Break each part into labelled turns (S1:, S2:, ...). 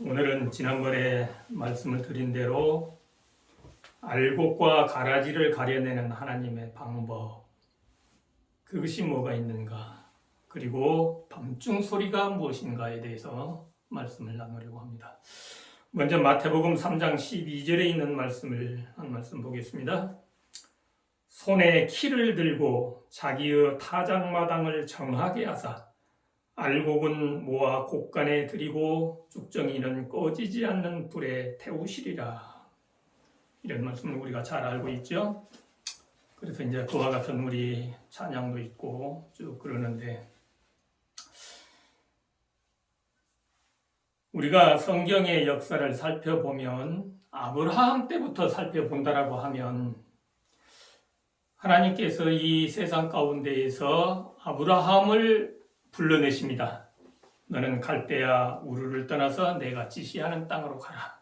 S1: 오늘은 지난번에 말씀을 드린 대로 알곡과 가라지를 가려내는 하나님의 방법, 그것이 뭐가 있는가, 그리고 밤중 소리가 무엇인가에 대해서 말씀을 나누려고 합니다. 먼저 마태복음 3장 12절에 있는 말씀을 한 말씀 보겠습니다. 손에 키를 들고 자기의 타작마당을 정하게 하사 알곡은 모아 곡간에 들이고 쭉정이는 꺼지지 않는 불에 태우시리라. 이런 말씀을 우리가 잘 알고 있죠. 그래서 이제 그와 같은 우리 찬양도 있고 쭉 그러는데, 우리가 성경의 역사를 살펴보면 아브라함 때부터 살펴본다라고 하면 하나님께서 이 세상 가운데에서 아브라함을 불러내십니다. 너는 갈대아 우르를 떠나서 내가 지시하는 땅으로 가라.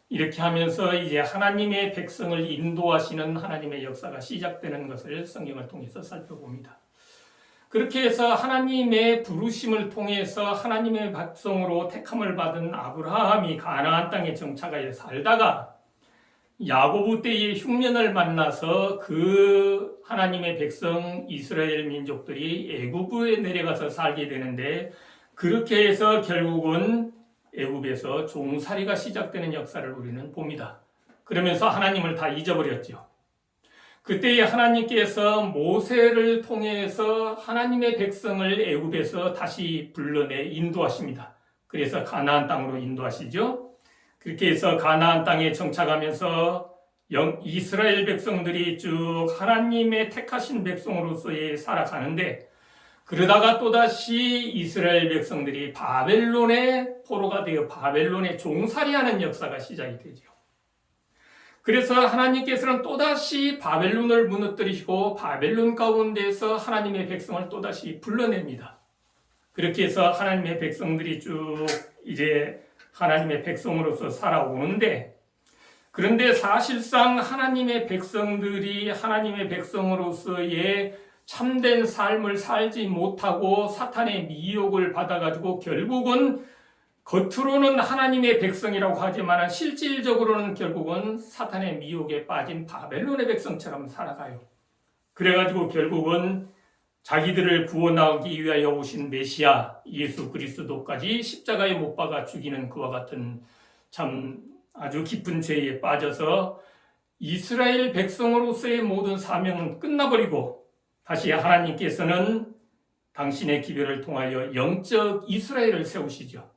S1: 이렇게 하면서 이제 하나님의 백성을 인도하시는 하나님의 역사가 시작되는 것을 성경을 통해서 살펴봅니다. 그렇게 해서 하나님의 부르심을 통해서 하나님의 백성으로 택함을 받은 아브라함이 가나안 땅에 정착하여 살다가 야고보 때의 흉년을 만나서 그 하나님의 백성 이스라엘 민족들이 애굽에 내려가서 살게 되는데, 그렇게 해서 결국은 애굽에서 종살이가 시작되는 역사를 우리는 봅니다. 그러면서 하나님을 다 잊어버렸죠. 그때에 하나님께서 모세를 통해서 하나님의 백성을 애굽에서 다시 불러내 인도하십니다. 그래서 가나안 땅으로 인도하시죠. 그렇게 해서 가나안 땅에 정착하면서 이스라엘 백성들이 쭉 하나님의 택하신 백성으로서의 살아가는데, 그러다가 또다시 이스라엘 백성들이 바벨론의 포로가 되어 바벨론에 종살이하는 역사가 시작이 되죠. 그래서 하나님께서는 또다시 바벨론을 무너뜨리시고 바벨론 가운데서 하나님의 백성을 또다시 불러냅니다. 그렇게 해서 하나님의 백성들이 쭉 이제 하나님의 백성으로서 살아오는데, 그런데 사실상 하나님의 백성들이 하나님의 백성으로서의 참된 삶을 살지 못하고 사탄의 미혹을 받아가지고 결국은 겉으로는 하나님의 백성이라고 하지만 실질적으로는 결국은 사탄의 미혹에 빠진 바벨론의 백성처럼 살아가요. 그래가지고 결국은 자기들을 구원하기 위하여 오신 메시아 예수 그리스도까지 십자가에 못 박아 죽이는 그와 같은 참 아주 깊은 죄에 빠져서 이스라엘 백성으로서의 모든 사명은 끝나버리고, 다시 하나님께서는 당신의 기별을 통하여 영적 이스라엘을 세우시죠.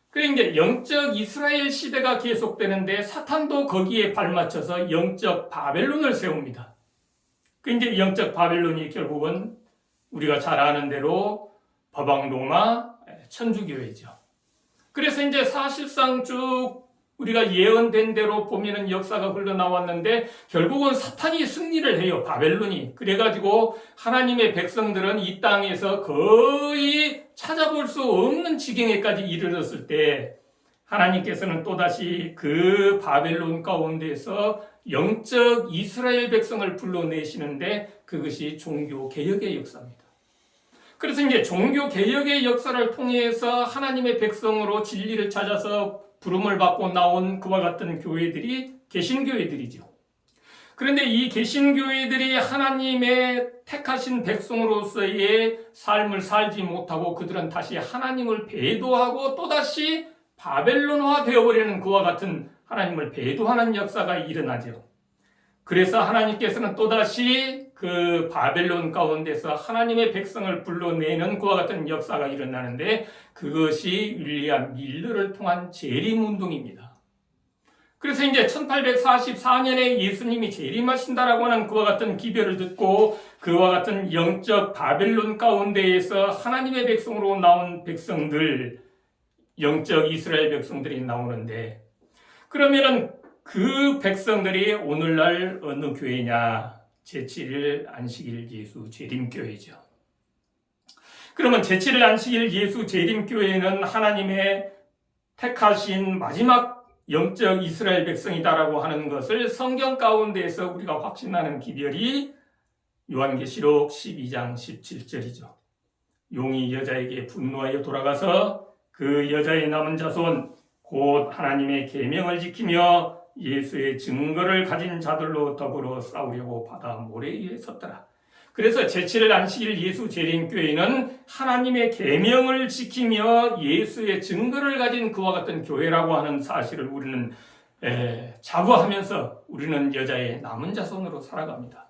S1: 그러니까 영적 이스라엘 시대가 계속되는데 사탄도 거기에 발맞춰서 영적 바벨론을 세웁니다. 이제 영적 바벨론이 결국은 우리가 잘 아는 대로 서방 천주교회죠. 그래서 이제 사실상 쭉 우리가 예언된 대로 보면은 역사가 흘러나왔는데, 결국은 사탄이 승리를 해요, 바벨론이. 그래가지고 하나님의 백성들은 이 땅에서 거의 찾아볼 수 없는 지경에까지 이르렀을 때, 하나님께서는 또다시 그 바벨론 가운데서 영적 이스라엘 백성을 불러내시는데, 그것이 종교개혁의 역사입니다. 그래서 이제 종교개혁의 역사를 통해서 하나님의 백성으로 진리를 찾아서 부름을 받고 나온 그와 같은 교회들이 개신교회들이죠. 그런데 이 개신교회들이 하나님의 택하신 백성으로서의 삶을 살지 못하고 그들은 다시 하나님을 배도하고 또다시 바벨론화 되어버리는 그와 같은 하나님을 배도하는 역사가 일어나죠. 그래서 하나님께서는 또다시 그 바벨론 가운데서 하나님의 백성을 불러내는 그와 같은 역사가 일어나는데, 그것이 윌리엄 밀러를 통한 재림운동입니다. 그래서 이제 1844년에 예수님이 재림하신다라고 하는 그와 같은 기별을 듣고 그와 같은 영적 바벨론 가운데에서 하나님의 백성으로 나온 백성들, 영적 이스라엘 백성들이 나오는데, 그러면은 그 백성들이 오늘날 어느 교회냐? 제7일 안식일 예수 재림교회죠. 그러면 제7일 안식일 예수 재림교회는 하나님의 택하신 마지막 영적 이스라엘 백성이다라고 하는 것을 성경 가운데에서 우리가 확신하는 기별이 요한계시록 12장 17절이죠. 용이 여자에게 분노하여 돌아가서 그 여자의 남은 자손 곧 하나님의 계명을 지키며 예수의 증거를 가진 자들로 더불어 싸우려고 바다 모래 위에 섰더라. 그래서 제7일 안식일 예수 재림교회는 하나님의 계명을 지키며 예수의 증거를 가진 그와 같은 교회라고 하는 사실을 우리는 자부하면서 우리는 여자의 남은 자손으로 살아갑니다.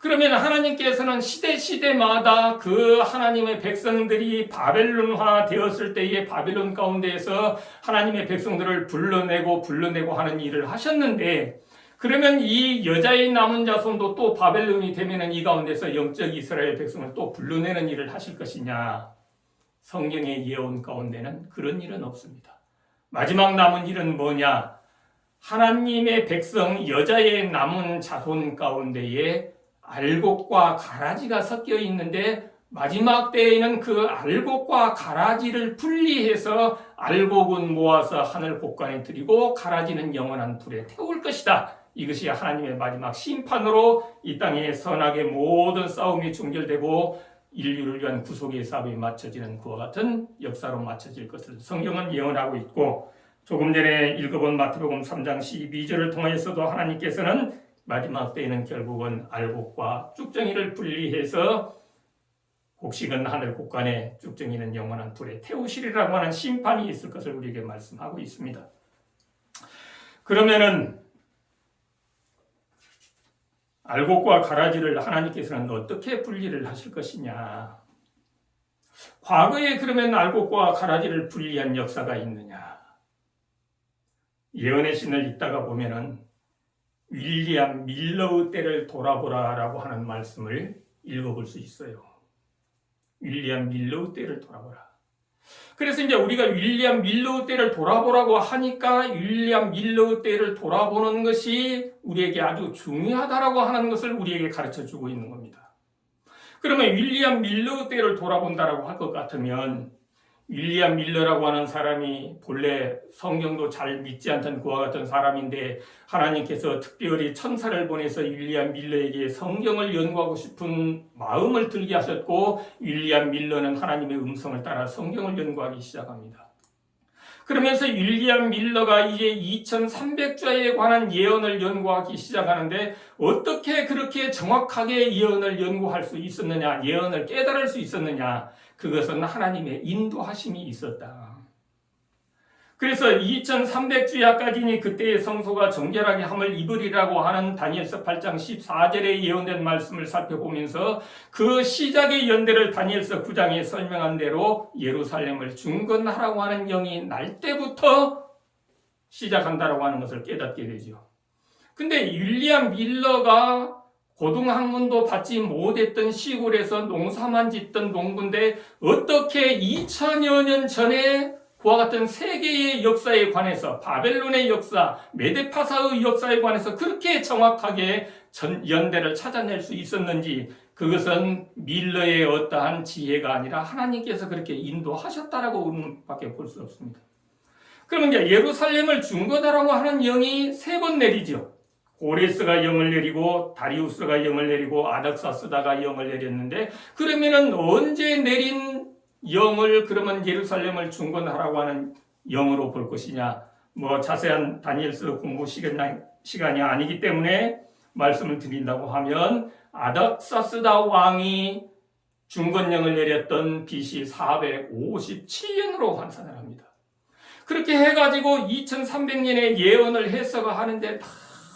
S1: 그러면 하나님께서는 시대마다 그 하나님의 백성들이 바벨론화 되었을 때의 바벨론 가운데에서 하나님의 백성들을 불러내고 하는 일을 하셨는데, 그러면 이 여자의 남은 자손도 또 바벨론이 되면은 이 가운데서 영적 이스라엘 백성을 또 불러내는 일을 하실 것이냐? 성경의 예언 가운데는 그런 일은 없습니다. 마지막 남은 일은 뭐냐? 하나님의 백성 여자의 남은 자손 가운데에 알곡과 가라지가 섞여 있는데, 마지막 때에는 그 알곡과 가라지를 분리해서 알곡은 모아서 하늘 곳간에 드리고 가라지는 영원한 불에 태울 것이다. 이것이 하나님의 마지막 심판으로 이 땅의 선악의 모든 싸움이 종결되고 인류를 위한 구속의 사업이 마쳐지는 그와 같은 역사로 마쳐질 것을 성경은 예언하고 있고, 조금 전에 읽어본 마태복음 3장 12절을 통해서도 하나님께서는 마지막 때에는 결국은 알곡과 쭉정이를 분리해서 곡식은 하늘 곳간에 쭉정이는 영원한 불에 태우시리라고 하는 심판이 있을 것을 우리에게 말씀하고 있습니다. 그러면은 알곡과 가라지를 하나님께서는 어떻게 분리를 하실 것이냐? 과거에 그러면 알곡과 가라지를 분리한 역사가 있느냐? 예언의 신을 읽다가 보면은 윌리엄 밀러의 때를 돌아보라라고 하는 말씀을 읽어볼 수 있어요. 윌리엄 밀러의 때를 돌아보라. 그래서 이제 우리가 윌리엄 밀러의 때를 돌아보라고 하니까 윌리엄 밀러의 때를 돌아보는 것이 우리에게 아주 중요하다라고 하는 것을 우리에게 가르쳐 주고 있는 겁니다. 그러면 윌리엄 밀러의 때를 돌아본다라고 할 것 같으면, 윌리엄 밀러라고 하는 사람이 본래 성경도 잘 믿지 않던 그와 같은 사람인데 하나님께서 특별히 천사를 보내서 윌리엄 밀러에게 성경을 연구하고 싶은 마음을 들게 하셨고, 윌리엄 밀러는 하나님의 음성을 따라 성경을 연구하기 시작합니다. 그러면서 윌리엄 밀러가 이제 2300자에 관한 예언을 연구하기 시작하는데, 어떻게 그렇게 정확하게 예언을 연구할 수 있었느냐, 예언을 깨달을 수 있었느냐? 그것은 하나님의 인도하심이 있었다. 그래서 2300주야까지니 그때의 성소가 정결하게 함을 입으리라고 하는 다니엘서 8장 14절에 예언된 말씀을 살펴보면서 그 시작의 연대를 다니엘서 9장에 설명한 대로 예루살렘을 중건하라고 하는 영이 날 때부터 시작한다라고 하는 것을 깨닫게 되죠. 근데 윌리엄 밀러가 고등학문도 받지 못했던 시골에서 농사만 짓던 농부인데 어떻게 2000여 년 전에 그와 같은 세계의 역사에 관해서, 바벨론의 역사, 메데파사의 역사에 관해서 그렇게 정확하게 연대를 찾아낼 수 있었는지, 그것은 밀러의 어떠한 지혜가 아니라 하나님께서 그렇게 인도하셨다라고 밖에 볼 수 없습니다. 그러면 이제 예루살렘을 중건하라고 하는 영이 3번 내리죠. 고레스가 영을 내리고 다리우스가 영을 내리고 아닥사스다가 영을 내렸는데, 그러면은 언제 내린 영을 그러면 예루살렘을 중건하라고 하는 영으로 볼 것이냐? 자세한 다니엘서 공부 시간이 아니기 때문에 말씀을 드린다고 하면, 아닥사스다 왕이 중건령을 내렸던 BC 457년으로 환산을 합니다. 그렇게 해가지고 2300년의 예언을 해석하는데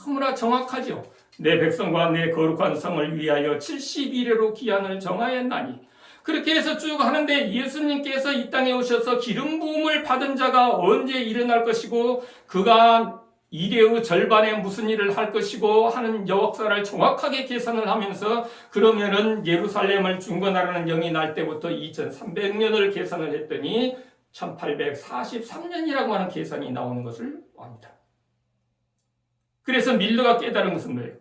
S1: 너무나 정확하죠. 내 백성과 내 거룩한 성을 위하여 70일에로 기한을 정하였나니, 그렇게 해서 쭉 하는데 예수님께서 이 땅에 오셔서 기름 부음을 받은 자가 언제 일어날 것이고 그가 이래의 절반에 무슨 일을 할 것이고 하는 역사를 정확하게 계산을 하면서, 그러면은 예루살렘을 중건하라는 영이 날 때부터 2300년을 계산을 했더니 1843년이라고 하는 계산이 나오는 것을 압니다. 그래서 밀러가 깨달은 것은 뭐예요?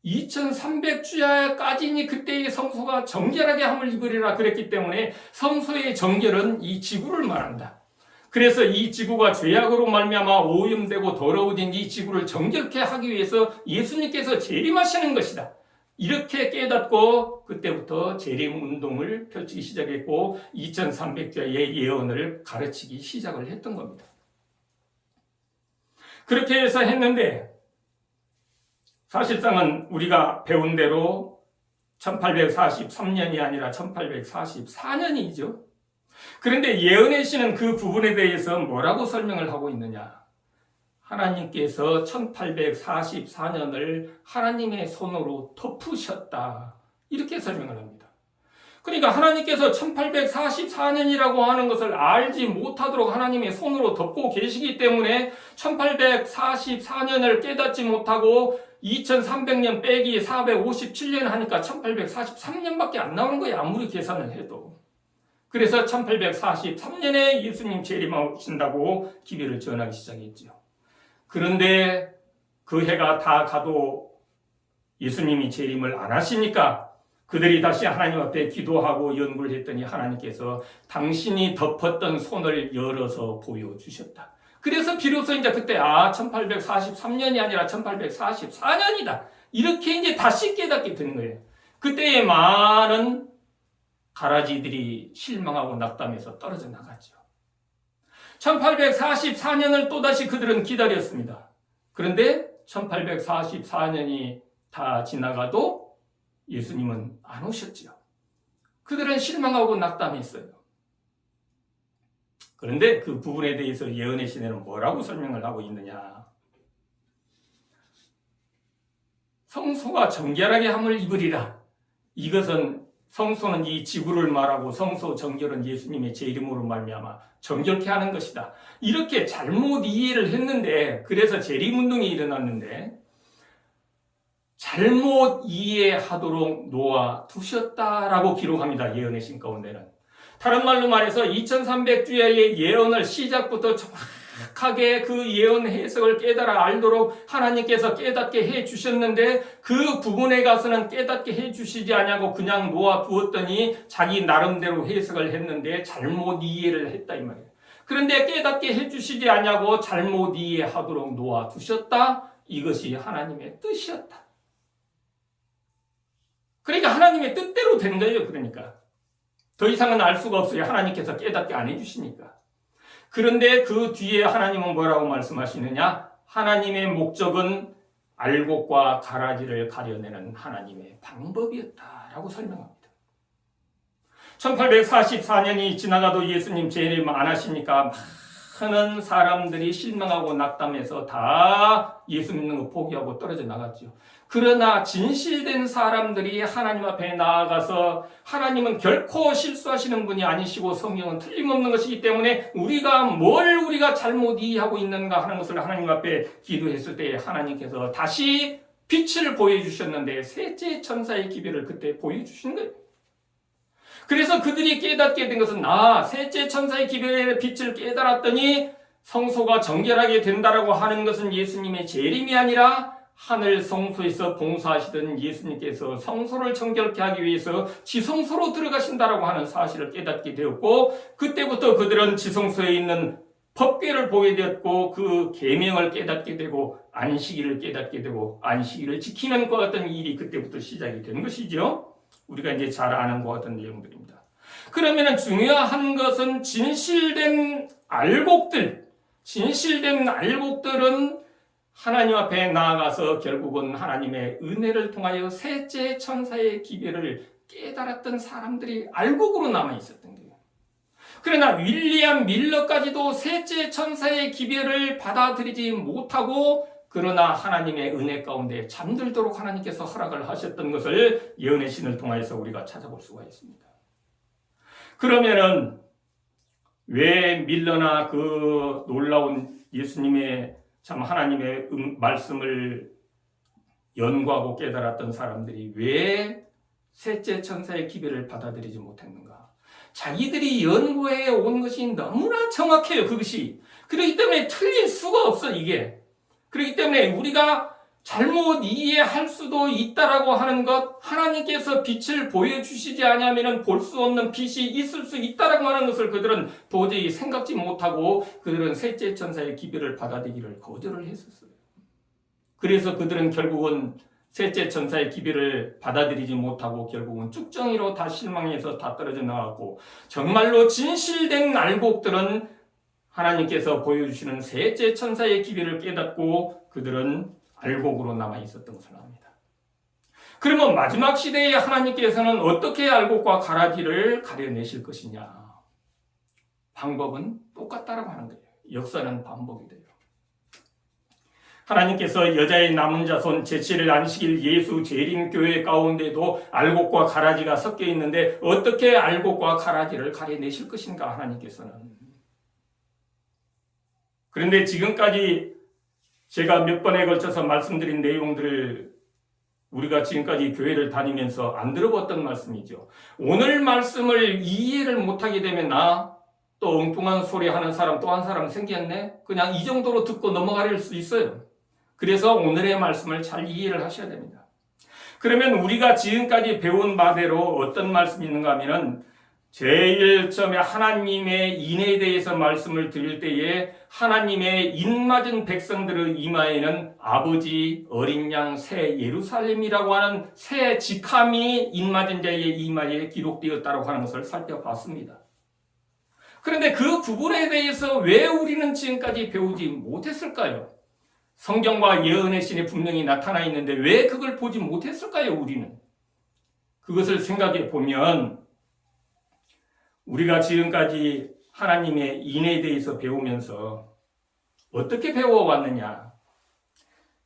S1: 2300주야까지니 그때의 성소가 정결하게 함을 입으리라 그랬기 때문에 성소의 정결은 이 지구를 말한다. 그래서 이 지구가 죄악으로 말미암아 오염되고 더러워진 이 지구를 정결케 하기 위해서 예수님께서 재림하시는 것이다. 이렇게 깨닫고 그때부터 재림운동을 펼치기 시작했고 2300자의 예언을 가르치기 시작을 했던 겁니다. 그렇게 해서 했는데 사실상은 우리가 배운 대로 1843년이 아니라 1844년이죠. 그런데 예언의 신은 그 부분에 대해서 뭐라고 설명을 하고 있느냐? 하나님께서 1844년을 하나님의 손으로 덮으셨다. 이렇게 설명을 합니다. 그러니까 하나님께서 1844년이라고 하는 것을 알지 못하도록 하나님의 손으로 덮고 계시기 때문에 1844년을 깨닫지 못하고 2300년 빼기 457년 하니까 1843년밖에 안 나오는 거예요. 아무리 계산을 해도. 그래서 1843년에 예수님 재림하신다고 기별을 전하기 시작했죠. 그런데 그 해가 다 가도 예수님이 재림을 안 하시니까 그들이 다시 하나님 앞에 기도하고 연구를 했더니 하나님께서 당신이 덮었던 손을 열어서 보여주셨다. 그래서 비로소 이제 그때 1843년이 아니라 1844년이다. 이렇게 이제 다시 깨닫게 되는 거예요. 그때의 많은 가라지들이 실망하고 낙담해서 떨어져 나갔죠. 1844년을 또다시 그들은 기다렸습니다. 그런데 1844년이 다 지나가도 예수님은 안 오셨지요. 그들은 실망하고 낙담했어요. 그런데 그 부분에 대해서 예언의 시대는 뭐라고 설명을 하고 있느냐? 성소가 정결하게 함을 입으리라. 이것은 성소는 이 지구를 말하고 성소 정결은 예수님의 제 이름으로 말미암아 정결케 하는 것이다. 이렇게 잘못 이해를 했는데 그래서 재림운동이 일어났는데 잘못 이해하도록 놓아두셨다라고 기록합니다. 예언의 신 가운데는. 다른 말로 말해서 2300주야의 예언을 시작부터 정확하게 그 예언 해석을 깨달아 알도록 하나님께서 깨닫게 해주셨는데 그 부분에 가서는 깨닫게 해주시지 않냐고 그냥 놓아두었더니 자기 나름대로 해석을 했는데 잘못 이해를 했다 이 말이에요. 그런데 깨닫게 해주시지 않냐고 잘못 이해하도록 놓아두셨다. 이것이 하나님의 뜻이었다. 그러니까 하나님의 뜻대로 된 거예요. 그러니까 더 이상은 알 수가 없어요. 하나님께서 깨닫게 안 해주시니까. 그런데 그 뒤에 하나님은 뭐라고 말씀하시느냐? 하나님의 목적은 알곡과 가라지를 가려내는 하나님의 방법이었다라고 설명합니다. 1844년이 지나가도 예수님 재림 안 하시니까 많은 사람들이 실망하고 낙담해서 다 예수 믿는 거 포기하고 떨어져 나갔죠. 그러나 진실된 사람들이 하나님 앞에 나아가서 하나님은 결코 실수하시는 분이 아니시고 성경은 틀림없는 것이기 때문에 우리가 잘못 이해하고 있는가 하는 것을 하나님 앞에 기도했을 때 하나님께서 다시 빛을 보여주셨는데 셋째 천사의 기별을 그때 보여주신 거예요. 그래서 그들이 깨닫게 된 것은 셋째 천사의 기별의 빛을 깨달았더니 성소가 정결하게 된다라고 하는 것은 예수님의 재림이 아니라 하늘 성소에서 봉사하시던 예수님께서 성소를 정결케 하기 위해서 지성소로 들어가신다라고 하는 사실을 깨닫게 되었고 그때부터 그들은 지성소에 있는 법궤를 보게 되었고 그 계명을 깨닫게 되고 안식일을 깨닫게 되고 안식일을 지키는 것 같은 일이 그때부터 시작이 된 것이죠. 우리가 이제 잘 아는 것 같은 내용들입니다. 그러면 중요한 것은 진실된 알곡들은 하나님 앞에 나아가서 결국은 하나님의 은혜를 통하여 셋째 천사의 기별을 깨달았던 사람들이 알곡으로 남아있었던 거예요. 그러나 윌리엄 밀러까지도 셋째 천사의 기별을 받아들이지 못하고 그러나 하나님의 은혜 가운데 잠들도록 하나님께서 허락을 하셨던 것을 예언의 신을 통해서 우리가 찾아볼 수가 있습니다. 그러면은 왜 밀러나 그 놀라운 예수님의 참 하나님의 말씀을 연구하고 깨달았던 사람들이 왜 셋째 천사의 기별을 받아들이지 못했는가? 자기들이 연구해 온 것이 너무나 정확해요. 그것이. 그렇기 때문에 틀릴 수가 없어 이게. 그렇기 때문에 우리가 잘못 이해할 수도 있다라고 하는 것, 하나님께서 빛을 보여주시지 않으면 볼 수 없는 빛이 있을 수 있다라고 하는 것을 그들은 도저히 생각지 못하고 그들은 셋째 천사의 기별을 받아들이기를 거절을 했었어요. 그래서 그들은 결국은 셋째 천사의 기별을 받아들이지 못하고 결국은 쭉정이로 다 실망해서 다 떨어져 나갔고, 정말로 진실된 알곡들은 하나님께서 보여주시는 셋째 천사의 기별을 깨닫고 그들은 알곡으로 남아 있었던 것을 압니다. 그러면 마지막 시대에 하나님께서는 어떻게 알곡과 가라지를 가려내실 것이냐? 방법은 똑같다라고 하는 거예요. 역사는 반복이 돼요. 하나님께서 여자의 남은 자손 제7일 안식일 예수 재림교회 가운데도 알곡과 가라지가 섞여 있는데 어떻게 알곡과 가라지를 가려내실 것인가 하나님께서는. 그런데 지금까지 제가 몇 번에 걸쳐서 말씀드린 내용들을 우리가 지금까지 교회를 다니면서 안 들어봤던 말씀이죠. 오늘 말씀을 이해를 못하게 되면 나 또 엉뚱한 소리 하는 사람 또 한 사람 생겼네? 그냥 이 정도로 듣고 넘어갈 수 있어요. 그래서 오늘의 말씀을 잘 이해를 하셔야 됩니다. 그러면 우리가 지금까지 배운 바대로 어떤 말씀이 있는가 하면은 제일 처음에 하나님의 인에 대해서 말씀을 드릴 때에 하나님의 인맞은 백성들의 이마에는 아버지, 어린 양, 새 예루살렘이라고 하는 새 직함이 인맞은 자의 이마에 기록되었다고 하는 것을 살펴봤습니다. 그런데 그 부분에 대해서 왜 우리는 지금까지 배우지 못했을까요? 성경과 예언의 신이 분명히 나타나 있는데 왜 그걸 보지 못했을까요, 우리는? 그것을 생각해 보면 우리가 지금까지 하나님의 인에 대해서 배우면서 어떻게 배워왔느냐?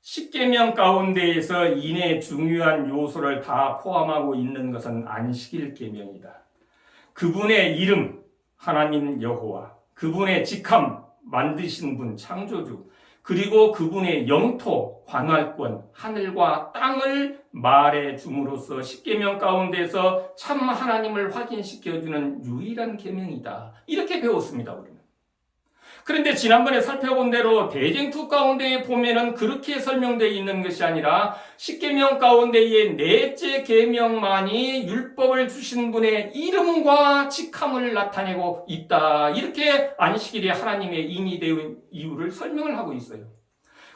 S1: 십계명 가운데에서 인의 중요한 요소를 다 포함하고 있는 것은 안식일 계명이다. 그분의 이름, 하나님 여호와, 그분의 직함, 만드신 분, 창조주, 그리고 그분의 영토, 관할권, 하늘과 땅을 말해 줌으로써 십계명 가운데서 참 하나님을 확인시켜주는 유일한 계명이다. 이렇게 배웠습니다, 우리는. 그런데 지난번에 살펴본 대로 대쟁투 가운데에 보면은 그렇게 설명되어 있는 것이 아니라 십계명 가운데의 넷째 계명만이 율법을 주신 분의 이름과 직함을 나타내고 있다. 이렇게 안식일이 하나님의 인이 되는 이유를 설명을 하고 있어요.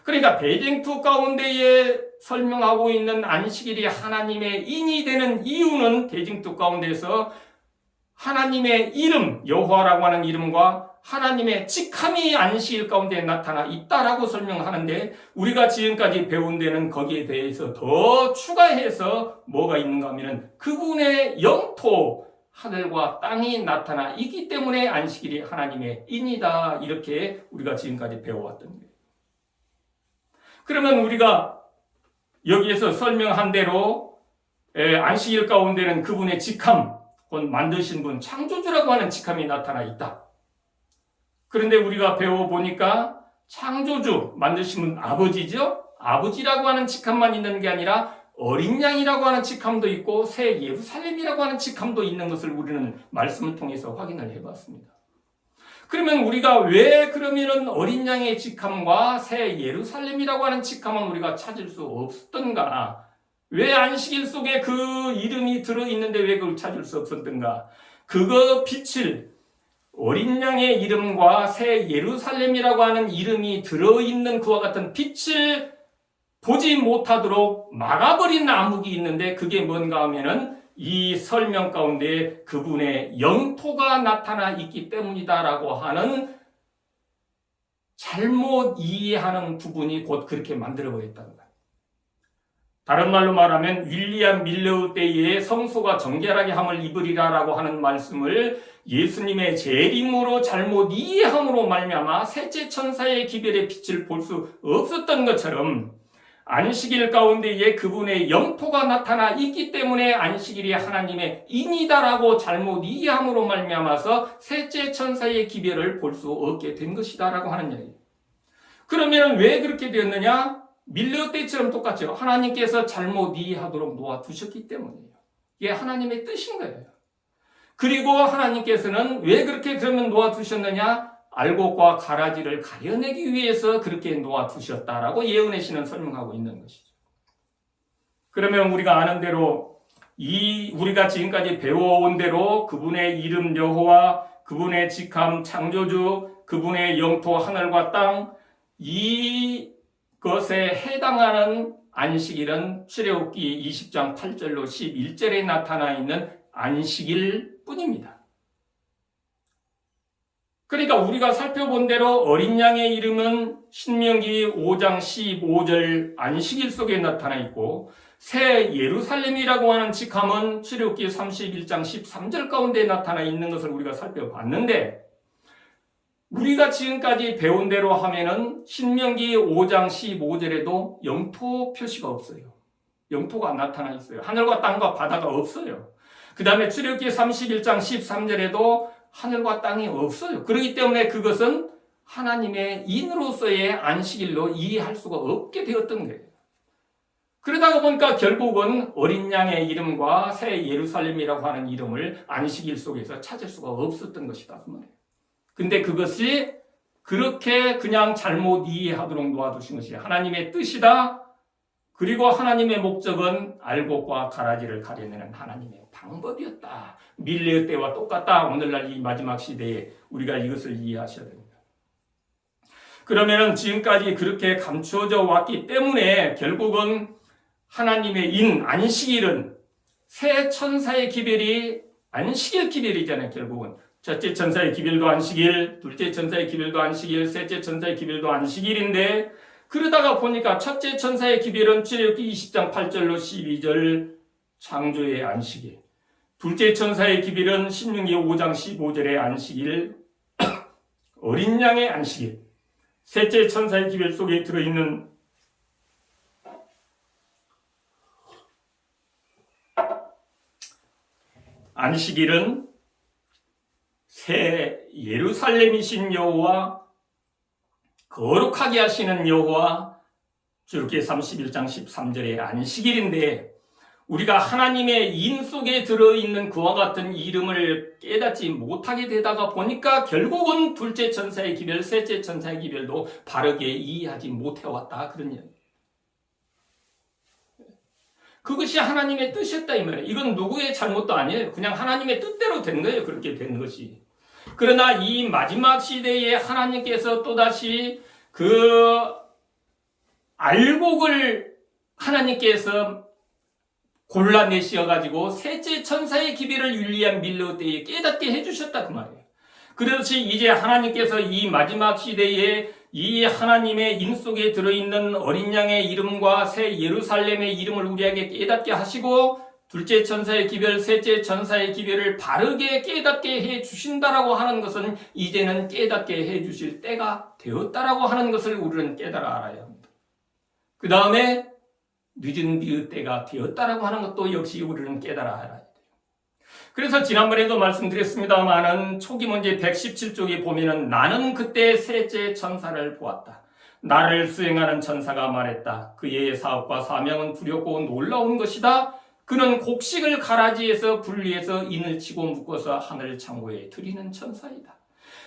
S1: 그러니까 대쟁투 가운데에 설명하고 있는 안식일이 하나님의 인이 되는 이유는 대쟁투 가운데서 하나님의 이름, 여호와라고 하는 이름과 하나님의 직함이 안식일 가운데 나타나 있다라고 설명하는데 우리가 지금까지 배운 데는 거기에 대해서 더 추가해서 뭐가 있는가 하면 그분의 영토, 하늘과 땅이 나타나 있기 때문에 안식일이 하나님의 인이다. 이렇게 우리가 지금까지 배워왔던 거예요. 그러면 우리가 여기에서 설명한 대로 안식일 가운데는 그분의 직함, 곧 만드신 분, 창조주라고 하는 직함이 나타나 있다. 그런데 우리가 배워보니까 창조주, 만드신 분 아버지죠? 아버지라고 하는 직함만 있는 게 아니라 어린 양이라고 하는 직함도 있고 새 예루살렘이라고 하는 직함도 있는 것을 우리는 말씀을 통해서 확인을 해봤습니다. 그러면 우리가 왜 그러면은 어린 양의 직함과 새 예루살렘이라고 하는 직함은 우리가 찾을 수 없었던가? 왜 안식일 속에 그 이름이 들어있는데 왜 그걸 찾을 수 없었던가? 그거 빛을 어린 양의 이름과 새 예루살렘이라고 하는 이름이 들어있는 그와 같은 빛을 보지 못하도록 막아버린 암흑이 있는데 그게 뭔가 하면은 이 설명 가운데 그분의 영토가 나타나 있기 때문이다라고 하는 잘못 이해하는 부분이 곧 그렇게 만들어버렸다는 거예요. 다른 말로 말하면 윌리엄 밀러 때에 성소가 정결하게 함을 입으리라라고 하는 말씀을 예수님의 재림으로 잘못 이해함으로 말미암아 셋째 천사의 기별의 빛을 볼 수 없었던 것처럼 안식일 가운데에 그분의 영토가 나타나 있기 때문에 안식일이 하나님의 인이다라고 잘못 이해함으로 말미암아서 셋째 천사의 기별을 볼 수 없게 된 것이다라고 하는 이야기예요. 그러면 왜 그렇게 되었느냐? 밀러 때처럼 똑같죠. 하나님께서 잘못 이해하도록 놓아두셨기 때문이에요. 이게 하나님의 뜻인 거예요. 그리고 하나님께서는 왜 그렇게 그러면 놓아두셨느냐? 알곡과 가라지를 가려내기 위해서 그렇게 놓아두셨다라고 예언의 신은 설명하고 있는 것이죠. 그러면 우리가 아는 대로 우리가 지금까지 배워온 대로 그분의 이름 여호와, 그분의 직함 창조주, 그분의 영토 하늘과 땅, 이것에 해당하는 안식일은 출애굽기 20장 8절로 11절에 나타나 있는 안식일 뿐입니다. 그러니까 우리가 살펴본 대로 어린 양의 이름은 신명기 5장 15절 안식일 속에 나타나 있고, 새 예루살렘이라고 하는 직함은 출애굽기 31장 13절 가운데 나타나 있는 것을 우리가 살펴봤는데, 우리가 지금까지 배운 대로 하면은 신명기 5장 15절에도 영토 표시가 없어요. 영토가 나타나 있어요. 하늘과 땅과 바다가 없어요. 그 다음에 출애굽기 31장 13절에도 하늘과 땅이 없어요. 그렇기 때문에 그것은 하나님의 인으로서의 안식일로 이해할 수가 없게 되었던 거예요. 그러다가 보니까 결국은 어린 양의 이름과 새 예루살렘이라고 하는 이름을 안식일 속에서 찾을 수가 없었던 것이다 그 말이에요. 근데 그것이 그렇게 그냥 잘못 이해하도록 놓아두신 것이 하나님의 뜻이다. 그리고 하나님의 목적은 알곡과 가라지를 가려내는 하나님의 방법이었다. 밀레의 때와 똑같다. 오늘날 이 마지막 시대에 우리가 이것을 이해하셔야 됩니다. 그러면 지금까지 그렇게 감추어져 왔기 때문에 결국은 하나님의 인 안식일은 새 천사의 기별이 안식일 기별이잖아요. 결국은 첫째 천사의 기별도 안식일, 둘째 천사의 기별도 안식일, 셋째 천사의 기별도 안식일인데, 그러다가 보니까 첫째 천사의 기별은 출애굽기 20장 8절로 12절 창조의 안식일, 둘째 천사의 기별은 신명기 5장 15절의 안식일, 어린 양의 안식일, 셋째 천사의 기별 속에 들어있는 안식일은 새 예루살렘이신 여호와, 거룩하게 하시는 여호와, 출애굽기 31장 13절의 안식일인데, 우리가 하나님의 인 속에 들어있는 그와 같은 이름을 깨닫지 못하게 되다가 보니까 결국은 둘째 천사의 기별, 셋째 천사의 기별도 바르게 이해하지 못해왔다 그런 이야기예요. 그것이 하나님의 뜻이었다 이 말이에요. 이건 누구의 잘못도 아니에요. 그냥 하나님의 뜻대로 된 거예요. 그렇게 된 것이. 그러나 이 마지막 시대에 하나님께서 또다시 그 알곡을 하나님께서 골라내셔가지고 셋째 천사의 기별을 윤리한 밀레오 때에 깨닫게 해주셨다 그 말이에요. 그렇지 이제 하나님께서 이 마지막 시대에 이 하나님의 인 속에 들어있는 어린 양의 이름과 새 예루살렘의 이름을 우리에게 깨닫게 하시고, 둘째 천사의 기별, 셋째 천사의 기별을 바르게 깨닫게 해주신다라고 하는 것은 이제는 깨닫게 해주실 때가 되었다라고 하는 것을 우리는 깨달아 알아야 합니다. 그 다음에 늦은 비의 때가 되었다라고 하는 것도 역시 우리는 깨달아 알아야 돼요. 그래서 지난번에도 말씀드렸습니다만은 초기 문제 117쪽에 보면은 나는 그때 셋째 천사를 보았다. 나를 수행하는 천사가 말했다. 그의 사업과 사명은 두렵고 놀라운 것이다. 그는 곡식을 가라지에서 분리해서 인을 치고 묶어서 하늘 창고에 들이는 천사이다.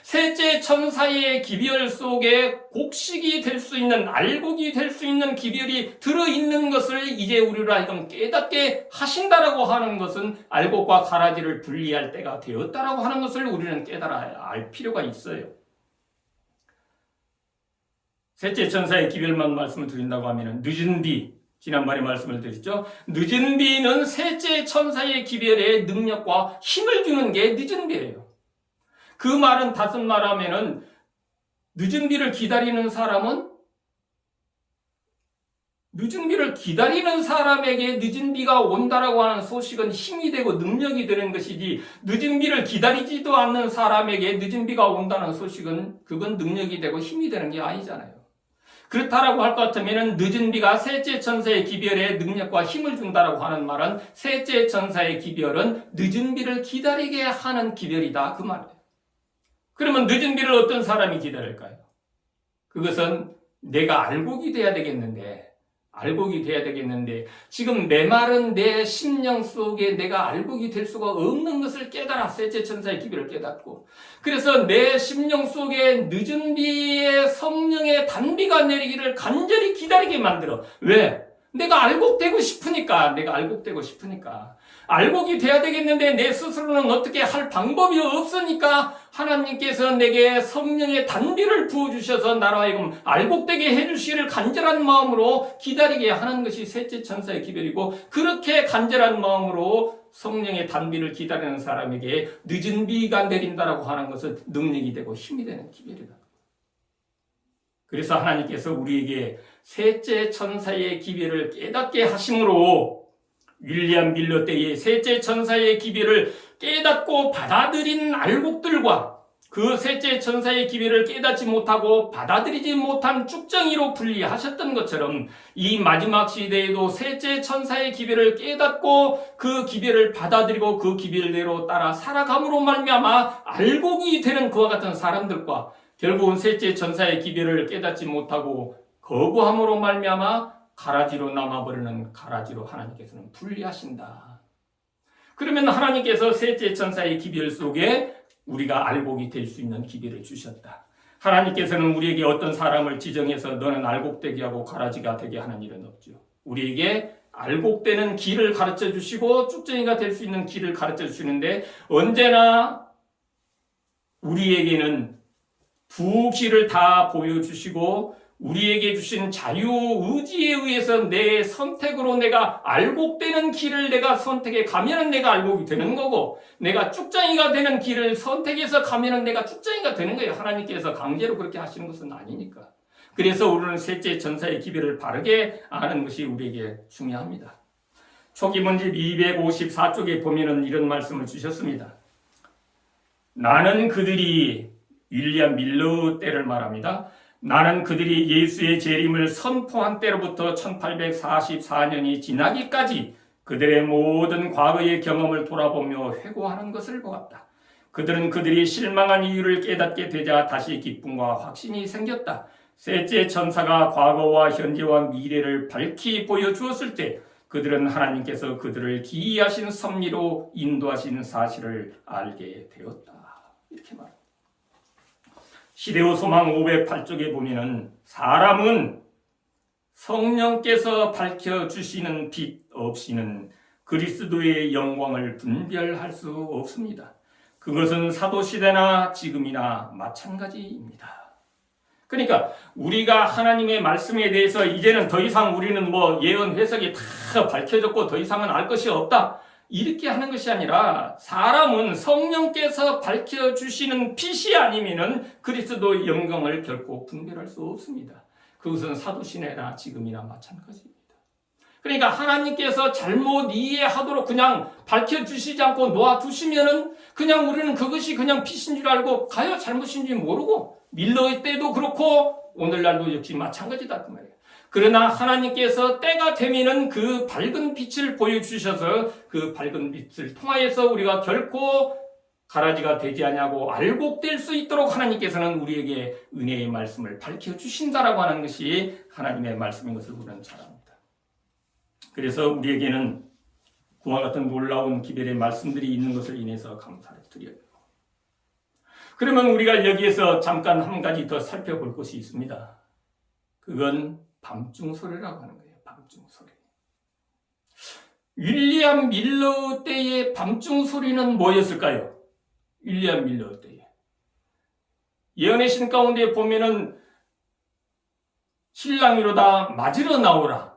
S1: 셋째 천사의 기별 속에 곡식이 될 수 있는, 알곡이 될 수 있는 기별이 들어있는 것을 이제 우리로 하여금 깨닫게 하신다라고 하는 것은 알곡과 가라지를 분리할 때가 되었다라고 하는 것을 우리는 깨달아야 알 필요가 있어요. 셋째 천사의 기별만 말씀을 드린다고 하면 늦은 비, 지난번에 말씀을 드렸죠. 늦은 비는 셋째 천사의 기별의 능력과 힘을 주는 게 늦은 비예요. 그 말은 다섯 말하면은 늦은 비를 기다리는 사람은 늦은 비를 기다리는 사람에게 늦은 비가 온다라고 하는 소식은 힘이 되고 능력이 되는 것이지, 늦은 비를 기다리지도 않는 사람에게 늦은 비가 온다는 소식은 그건 능력이 되고 힘이 되는 게 아니잖아요. 그렇다라고 할 것 같으면 늦은 비가 셋째 천사의 기별에 능력과 힘을 준다라고 하는 말은 셋째 천사의 기별은 늦은 비를 기다리게 하는 기별이다 그 말이에요. 그러면 늦은 비를 어떤 사람이 기다릴까요? 그것은 내가 알곡이 돼야 되겠는데 지금 메마른 내 심령 속에 내가 알곡이 될 수가 없는 것을 깨달아 셋째 천사의 기별을 깨닫고, 그래서 내 심령 속에 늦은 비의 성령의 단비가 내리기를 간절히 기다리게 만들어. 왜? 내가 알곡되고 싶으니까. 알곡이 돼야 되겠는데 내 스스로는 어떻게 할 방법이 없으니까 하나님께서 내게 성령의 단비를 부어주셔서 나로 하여금 알곡되게 해주시기를 간절한 마음으로 기다리게 하는 것이 셋째 천사의 기별이고, 그렇게 간절한 마음으로 성령의 단비를 기다리는 사람에게 늦은 비가 내린다라고 하는 것은 능력이 되고 힘이 되는 기별이다. 그래서 하나님께서 우리에게 셋째 천사의 기별을 깨닫게 하심으로 윌리엄 밀러 때의 셋째 천사의 기별을 깨닫고 받아들인 알곡들과 그 셋째 천사의 기별을 깨닫지 못하고 받아들이지 못한 쭉정이로 분리하셨던 것처럼 이 마지막 시대에도 셋째 천사의 기별을 깨닫고 그 기별을 받아들이고 그 기별대로 따라 살아감으로 말미암아 알곡이 되는 그와 같은 사람들과 결국은 셋째 천사의 기별을 깨닫지 못하고 거부함으로 말미암아 가라지로 남아버리는 가라지로 하나님께서는 분리하신다. 그러면 하나님께서 셋째 천사의 기별 속에 우리가 알곡이 될 수 있는 기별을 주셨다. 하나님께서는 우리에게 어떤 사람을 지정해서 너는 알곡되게 하고 가라지가 되게 하는 일은 없죠. 우리에게 알곡되는 길을 가르쳐 주시고 쭉정이가 될 수 있는 길을 가르쳐 주시는데, 언제나 우리에게는 두 길을 다 보여주시고 우리에게 주신 자유의지에 의해서 내 선택으로 내가 알곡되는 길을 내가 선택해 가면은 내가 알곡이 되는 거고, 내가 쭉정이가 되는 길을 선택해서 가면은 내가 쭉정이가 되는 거예요. 하나님께서 강제로 그렇게 하시는 것은 아니니까. 그래서 우리는 셋째 천사의 기별을 바르게 아는 것이 우리에게 중요합니다. 초기 문집 254쪽에 보면은 이런 말씀을 주셨습니다. 나는 그들이, 윌리엄 밀러 때를 말합니다. 나는 그들이 예수의 재림을 선포한 때로부터 1844년이 지나기까지 그들의 모든 과거의 경험을 돌아보며 회고하는 것을 보았다. 그들은 그들이 실망한 이유를 깨닫게 되자 다시 기쁨과 확신이 생겼다. 셋째 천사가 과거와 현재와 미래를 밝히 보여주었을 때 그들은 하나님께서 그들을 기이하신 섭리로 인도하신 사실을 알게 되었다. 이렇게 말합니다. 시대오 소망 508쪽에 보면은 사람은 성령께서 밝혀주시는 빛 없이는 그리스도의 영광을 분별할 수 없습니다. 그것은 사도시대나 지금이나 마찬가지입니다. 그러니까 우리가 하나님의 말씀에 대해서 이제는 더 이상 우리는 예언 해석이 다 밝혀졌고 더 이상은 알 것이 없다, 이렇게 하는 것이 아니라 사람은 성령께서 밝혀주시는 빛이 아니면은 그리스도의 영광을 결코 분별할 수 없습니다. 그것은 사도시대나 지금이나 마찬가지입니다. 그러니까 하나님께서 잘못 이해하도록 그냥 밝혀주시지 않고 놓아두시면은 그냥 우리는 그것이 그냥 빛인 줄 알고 가요 잘못인지 모르고, 밀러의 때도 그렇고 오늘날도 역시 마찬가지다 그 말이에요. 그러나 하나님께서 때가 되면은 그 밝은 빛을 보여주셔서 그 밝은 빛을 통하여서 우리가 결코 가라지가 되지 아니하고 알곡될 수 있도록 하나님께서는 우리에게 은혜의 말씀을 밝혀주신다라고 하는 것이 하나님의 말씀인 것을 우리는 잘 압니다. 그래서 우리에게는 그와 같은 놀라운 기별의 말씀들이 있는 것을 인해서 감사를 드려요. 그러면 우리가 여기에서 잠깐 한 가지 더 살펴볼 것이 있습니다. 그건 밤중 소리라고 하는 거예요. 밤중 소리. 윌리엄 밀러 때의 밤중 소리는 뭐였을까요? 윌리엄 밀러 때에 예언의 신 가운데 보면은 신랑이로다 맞으러 나오라.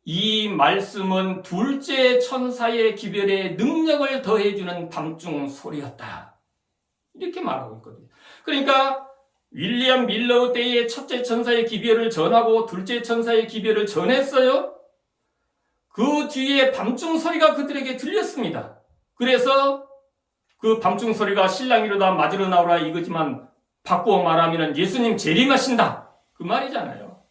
S1: 이 말씀은 둘째 천사의 기별에 능력을 더해주는 밤중 소리였다. 이렇게 말하고 있거든요. 그러니까 윌리엄 밀러 때의 첫째 천사의 기별을 전하고 둘째 천사의 기별을 전했어요. 그 뒤에 밤중 소리가 그들에게 들렸습니다. 그래서 그 밤중 소리가 신랑이로다 맞으러 나오라 이거지만 바꾸어 말하면 예수님 재림하신다 그 말이잖아요.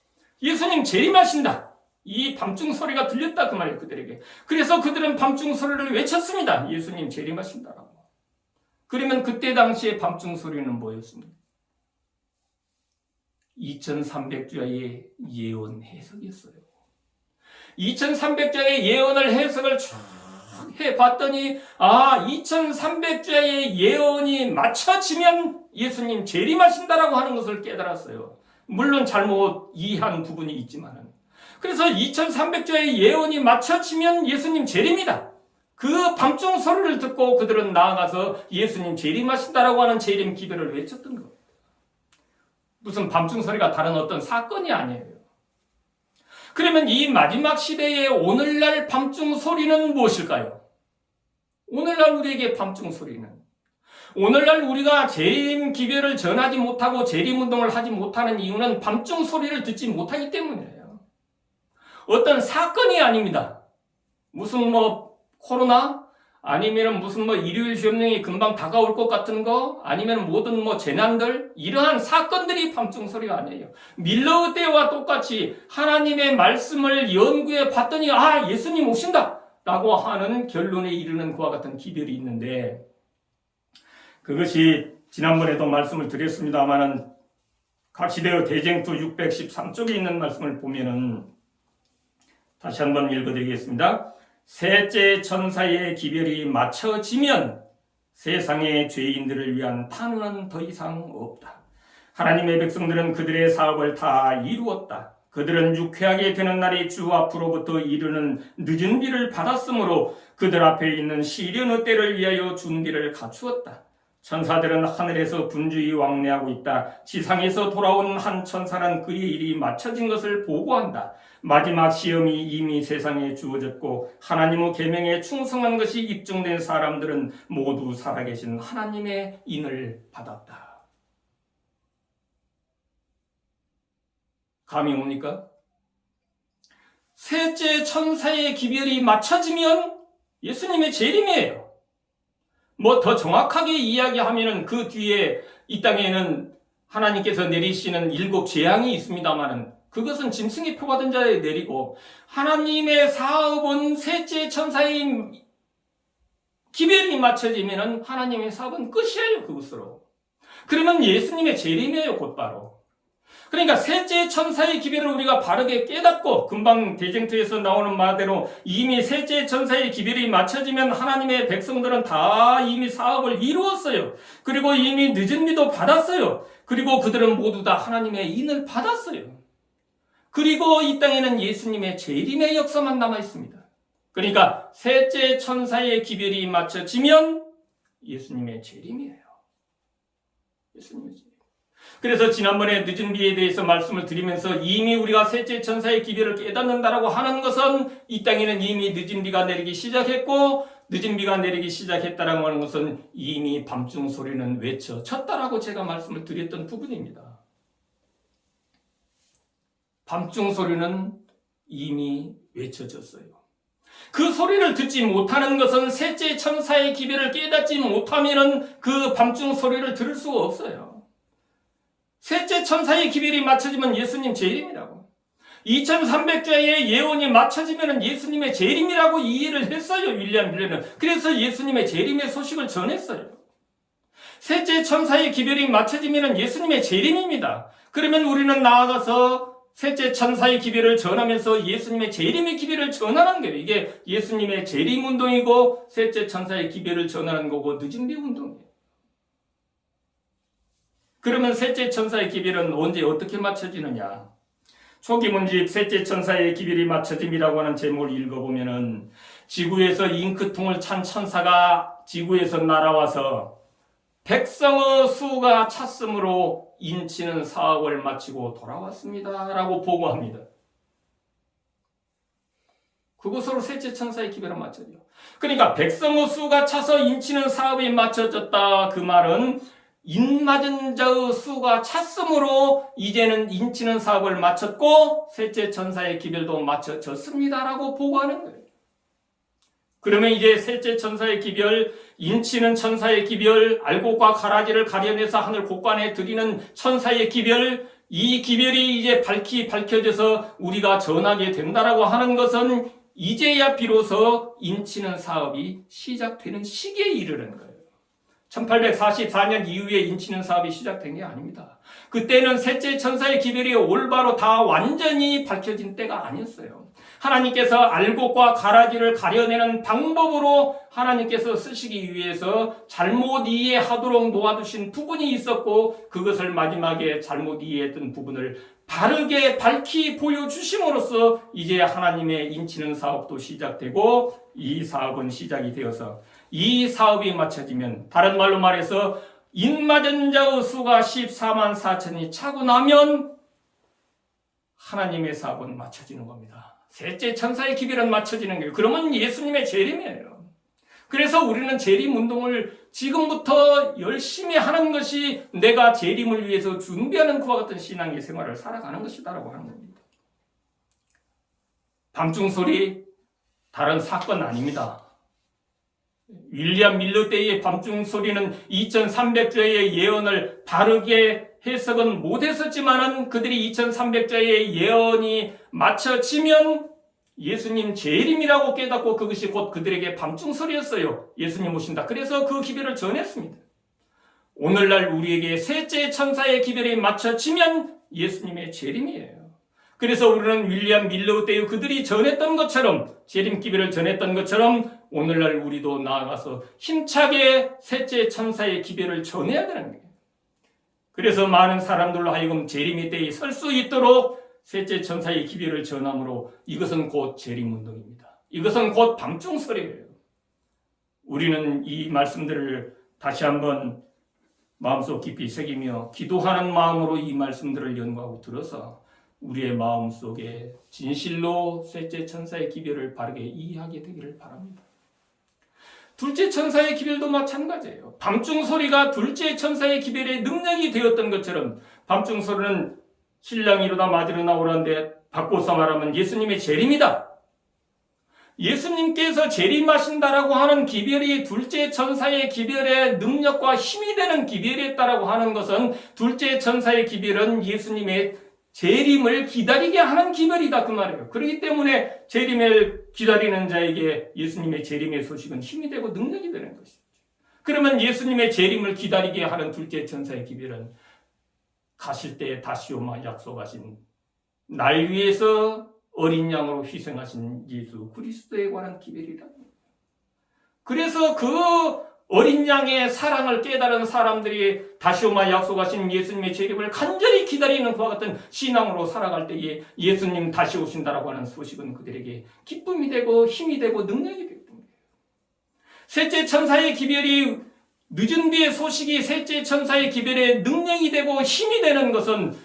S1: 예수님 재림하신다, 이 밤중 소리가 들렸다 그 말이에요 그들에게. 그래서 그들은 밤중 소리를 외쳤습니다. 예수님 재림하신다라고. 그러면 그때 당시에 밤중 소리는 뭐였습니까? 2300자의 예언 해석이었어요. 2300자의 예언을 해석을 쭉 해봤더니 2300자의 예언이 맞춰지면 예수님 재림하신다라고 하는 것을 깨달았어요. 물론 잘못 이해한 부분이 있지만은. 그래서 2300자의 예언이 맞춰지면 예수님 재림이다. 그 밤중 소리를 듣고 그들은 나아가서 예수님 재림하신다라고 하는 재림 기별을 외쳤던 겁니다. 무슨 밤중 소리가 다른 어떤 사건이 아니에요. 그러면 이 마지막 시대의 오늘날 밤중 소리는 무엇일까요? 오늘날 우리에게 밤중 소리는, 오늘날 우리가 재림 기별을 전하지 못하고 재림 운동을 하지 못하는 이유는 밤중 소리를 듣지 못하기 때문이에요. 어떤 사건이 아닙니다. 무슨 코로나, 아니면 무슨 일요일 시험령이 금방 다가올 것 같은 거, 아니면 모든 재난들, 이러한 사건들이 밤중 소리가 아니에요. 밀러 때와 똑같이 하나님의 말씀을 연구해 봤더니 예수님 오신다 라고 하는 결론에 이르는 그와 같은 기별이 있는데, 그것이 지난번에도 말씀을 드렸습니다마는 각시대의 대쟁투 613쪽에 있는 말씀을 보면은 다시 한번 읽어드리겠습니다. 셋째 천사의 기별이 맞춰지면 세상의 죄인들을 위한 판은은 더 이상 없다. 하나님의 백성들은 그들의 사업을 다 이루었다. 그들은 유쾌하게 되는 날이 주 앞으로부터 이르는 늦은 비를 받았으므로 그들 앞에 있는 시련의 때를 위하여 준비를 갖추었다. 천사들은 하늘에서 분주히 왕래하고 있다. 지상에서 돌아온 한 천사는 그의 일이 맞춰진 것을 보고한다. 마지막 시험이 이미 세상에 주어졌고 하나님의 계명에 충성한 것이 입증된 사람들은 모두 살아계신 하나님의 인을 받았다. 감이 옵니까? 셋째 천사의 기별이 맞춰지면 예수님의 재림이에요. 더 정확하게 이야기하면 그 뒤에 이 땅에는 하나님께서 내리시는 7 재앙이 있습니다만은 그것은 짐승의 표 받은 자에 내리고, 하나님의 사업은 셋째 천사의 기별이 맞춰지면 하나님의 사업은 끝이에요. 그것으로. 그러면 예수님의 재림이에요. 곧바로. 그러니까 셋째 천사의 기별을 우리가 바르게 깨닫고, 금방 대쟁투에서 나오는 말대로 이미 셋째 천사의 기별이 맞춰지면 하나님의 백성들은 다 이미 사업을 이루었어요. 그리고 이미 늦은 비도 받았어요. 그리고 그들은 모두 다 하나님의 인을 받았어요. 그리고 이 땅에는 예수님의 재림의 역사만 남아 있습니다. 그러니까 셋째 천사의 기별이 맞춰지면 예수님의 재림이에요. 예수님의 재림. 그래서 지난번에 늦은 비에 대해서 말씀을 드리면서 이미 우리가 셋째 천사의 기별을 깨닫는다라고 하는 것은 이 땅에는 이미 늦은 비가 내리기 시작했고, 늦은 비가 내리기 시작했다라고 하는 것은 이미 밤중 소리는 외쳐졌다라고 제가 말씀을 드렸던 부분입니다. 밤중 소리는 이미 외쳐졌어요. 그 소리를 듣지 못하는 것은 셋째 천사의 기별을 깨닫지 못하면 그 밤중 소리를 들을 수가 없어요. 셋째 천사의 기별이 맞춰지면 예수님 재림이라고. 2300자의 예언이 맞춰지면 예수님의 재림이라고 이해를 했어요. 윌리엄 밀러는. 그래서 예수님의 재림의 소식을 전했어요. 셋째 천사의 기별이 맞춰지면 예수님의 재림입니다. 그러면 우리는 나아가서 셋째 천사의 기별을 전하면서 예수님의 재림의 기별을 전하는 거예요. 이게 예수님의 재림 운동이고 셋째 천사의 기별을 전하는 거고 늦은 비 운동이에요. 그러면 셋째 천사의 기별은 언제 어떻게 맞춰지느냐? 초기 문집 셋째 천사의 기별이 맞춰짐이라고 하는 제목을 읽어보면은 지구에서 잉크통을 찬 천사가 지구에서 날아와서 백성의 수가 찼으므로 인치는 사업을 마치고 돌아왔습니다 라고 보고합니다. 그것으로 셋째 천사의 기별을 맞춰져. 그러니까 백성의 수가 차서 인치는 사업이 맞춰졌다. 그 말은 인맞은 자의 수가 찼으므로 이제는 인치는 사업을 마쳤고 셋째 천사의 기별도 마쳐졌습니다 라고 보고하는 거예요. 그러면 이제 셋째 천사의 기별, 인치는 천사의 기별, 알곡과 가라지를 가려내서 하늘 곳간에 드리는 천사의 기별, 이 기별이 이제 밝혀져서 우리가 전하게 된다라고 하는 것은 이제야 비로소 인치는 사업이 시작되는 시기에 이르는 거예요. 1844년 이후에 인치는 사업이 시작된 게 아닙니다. 그때는 셋째 천사의 기별이 올바로 다 완전히 밝혀진 때가 아니었어요. 하나님께서 알곡과 가라지를 가려내는 방법으로 하나님께서 쓰시기 위해서 잘못 이해하도록 놓아두신 부분이 있었고, 그것을 마지막에 잘못 이해했던 부분을 바르게 밝히 보여주심으로써 이제 하나님의 인치는 사업도 시작되고, 이 사업은 시작이 되어서 이 사업이 마쳐지면, 다른 말로 말해서 인맞은 자의 수가 14만 4천이 차고 나면 하나님의 사업은 마쳐지는 겁니다. 셋째 천사의 기별은 마쳐지는 거예요. 그러면 예수님의 재림이에요. 그래서 우리는 재림 운동을 지금부터 열심히 하는 것이 내가 재림을 위해서 준비하는 그와 같은 신앙의 생활을 살아가는 것이다라고 하는 겁니다. 밤중 소리, 다른 사건 아닙니다. 윌리엄 밀러 때의 밤중 소리는 2300자의 예언을 바르게 해석은 못했었지만은 그들이 2300자의 예언이 맞춰지면 예수님 재림이라고 깨닫고 그것이 곧 그들에게 밤중 소리였어요. 예수님 오신다. 그래서 그 기별을 전했습니다. 오늘날 우리에게 셋째 천사의 기별이 맞춰지면 예수님의 재림이에요. 그래서 우리는 윌리엄 밀러 때의 그들이 전했던 것처럼, 재림 기별을 전했던 것처럼 오늘날 우리도 나아가서 힘차게 셋째 천사의 기별을 전해야 되는 거예요. 그래서 많은 사람들로 하여금 재림의 때에 설 수 있도록 셋째 천사의 기별을 전함으로, 이것은 곧 재림운동입니다. 이것은 곧 밤중설이에요. 우리는 이 말씀들을 다시 한번 마음속 깊이 새기며 기도하는 마음으로 이 말씀들을 연구하고 들어서 우리의 마음속에 진실로 셋째 천사의 기별을 바르게 이해하게 되기를 바랍니다. 둘째 천사의 기별도 마찬가지예요. 밤중 소리가 둘째 천사의 기별의 능력이 되었던 것처럼, 밤중 소리는 신랑이 이루다 맞으러 나오라는데 바꿔서 말하면 예수님의 재림이다. 예수님께서 재림하신다라고 하는 기별이 둘째 천사의 기별의 능력과 힘이 되는 기별이었다라고 하는 것은, 둘째 천사의 기별은 예수님의 재림을 기다리게 하는 기별이다 그 말이에요. 그렇기 때문에 재림을 기다리는 자에게 예수님의 재림의 소식은 힘이 되고 능력이 되는 것이죠. 그러면 예수님의 재림을 기다리게 하는 둘째 천사의 기별은 가실 때 다시 오마 약속하신 날 위해서 어린 양으로 희생하신 예수 그리스도에 관한 기별이다. 그래서 그 어린 양의 사랑을 깨달은 사람들이 다시 오마 약속하신 예수님의 재림을 간절히 기다리는 그와 같은 신앙으로 살아갈 때에 예수님 다시 오신다라고 하는 소식은 그들에게 기쁨이 되고 힘이 되고 능력이 되는 거예요. 셋째 천사의 기별이, 늦은 비의 소식이 셋째 천사의 기별의 능력이 되고 힘이 되는 것은,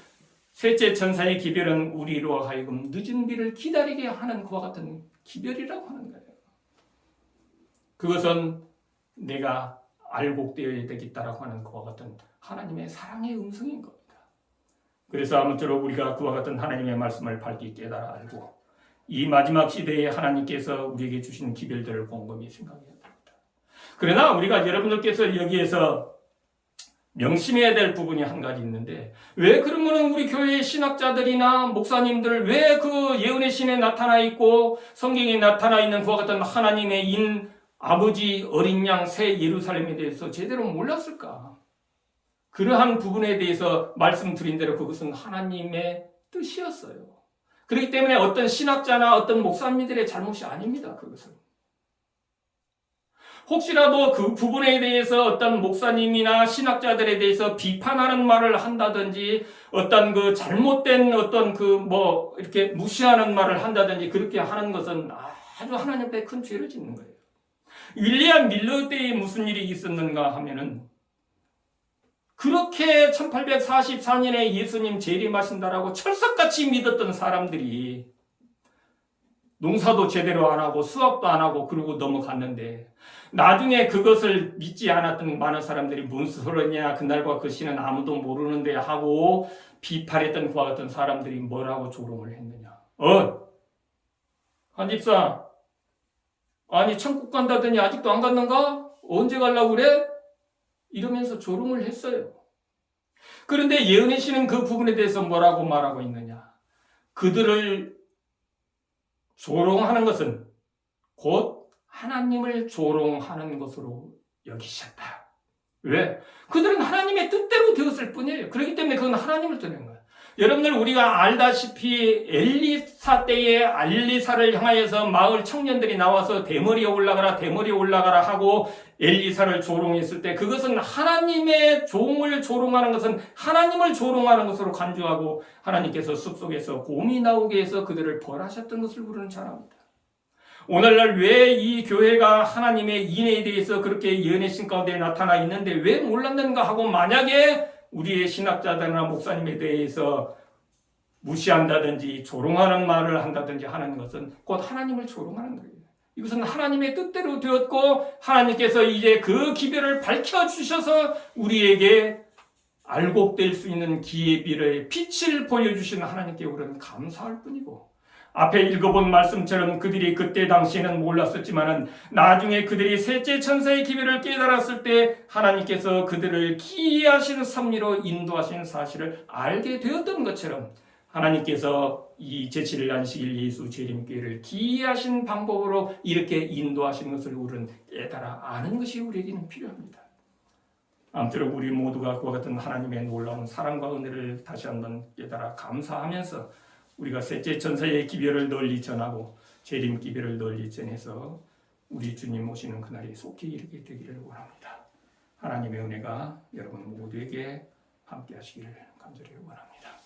S1: 셋째 천사의 기별은 우리로 하여금 늦은 비를 기다리게 하는 그와 같은 기별이라고 하는 거예요. 그것은 내가 알곡되어야 되겠다라고 하는 그와 같은 하나님의 사랑의 음성인 겁니다. 그래서 아무쪼록 우리가 그와 같은 하나님의 말씀을 밝게 깨달아 알고 이 마지막 시대에 하나님께서 우리에게 주신 기별들을 곰곰이 생각해야 됩니다. 그러나 우리가 여러분들께서 여기에서 명심해야 될 부분이 한 가지 있는데, 왜 그러면은 우리 교회의 신학자들이나 목사님들 왜 그 예언의 신에 나타나 있고 성경에 나타나 있는 그와 같은 하나님의 아버지 어린 양 새 예루살렘에 대해서 제대로 몰랐을까? 그러한 부분에 대해서 말씀드린 대로 그것은 하나님의 뜻이었어요. 그렇기 때문에 어떤 신학자나 어떤 목사님들의 잘못이 아닙니다. 그것은. 혹시라도 그 부분에 대해서 어떤 목사님이나 신학자들에 대해서 비판하는 말을 한다든지, 어떤 그 잘못된 어떤 이렇게 무시하는 말을 한다든지, 그렇게 하는 것은 아주 하나님 앞에 큰 죄를 짓는 거예요. 윌리엄 밀러 때에 무슨 일이 있었는가 하면은, 그렇게 1844년에 예수님 재림하신다라고 철석같이 믿었던 사람들이 농사도 제대로 안 하고 수학도 안 하고 그러고 넘어갔는데, 나중에 그것을 믿지 않았던 많은 사람들이 뭔 소리냐, 그날과 그 시는 아무도 모르는데 하고 비판했던 그와 같은 사람들이 뭐라고 조롱을 했느냐. 한집사, 아니 천국 간다더니 아직도 안 갔는가? 언제 가려고 그래? 이러면서 조롱을 했어요. 그런데 예언의 신은 그 부분에 대해서 뭐라고 말하고 있느냐. 그들을 조롱하는 것은 곧 하나님을 조롱하는 것으로 여기셨다. 왜? 그들은 하나님의 뜻대로 되었을 뿐이에요. 그렇기 때문에 그건 하나님을 떠낸 거예요. 여러분들 우리가 알다시피 엘리사 때에 엘리사를 향하여서 마을 청년들이 나와서 대머리에 올라가라 하고 엘리사를 조롱했을 때 그것은 하나님의 종을 조롱하는 것은 하나님을 조롱하는 것으로 간주하고 하나님께서 숲속에서 곰이 나오게 해서 그들을 벌하셨던 것을 우리는 잘 압니다. 오늘날 왜 이 교회가 하나님의 인애에 대해서 그렇게 예언의 가운데 나타나 있는데 왜 몰랐는가 하고 만약에 우리의 신학자들이나 목사님에 대해서 무시한다든지 조롱하는 말을 한다든지 하는 것은 곧 하나님을 조롱하는 거예요. 이것은 하나님의 뜻대로 되었고 하나님께서 이제 그 기별을 밝혀주셔서 우리에게 알곡될 수 있는 기회비를 빛을 보여주신 하나님께 우리는 감사할 뿐이고 앞에 읽어본 말씀처럼 그들이 그때 당시에는 몰랐었지만은 나중에 그들이 셋째 천사의 기별을 깨달았을 때 하나님께서 그들을 기이하신 섭리로 인도하신 사실을 알게 되었던 것처럼 하나님께서 이 제7일 안식일 예수 재림교회를 기이하신 방법으로 이렇게 인도하신 것을 우리는 깨달아 아는 것이 우리에게는 필요합니다. 아무쪼록 우리 모두가 그와 같은 하나님의 놀라운 사랑과 은혜를 다시 한번 깨달아 감사하면서 우리가 셋째 천사의 기별을 널리 전하고 재림 기별을 널리 전해서 우리 주님 오시는 그날이 속히 이르게 되기를 원합니다. 하나님의 은혜가 여러분 모두에게 함께 하시기를 간절히 원합니다.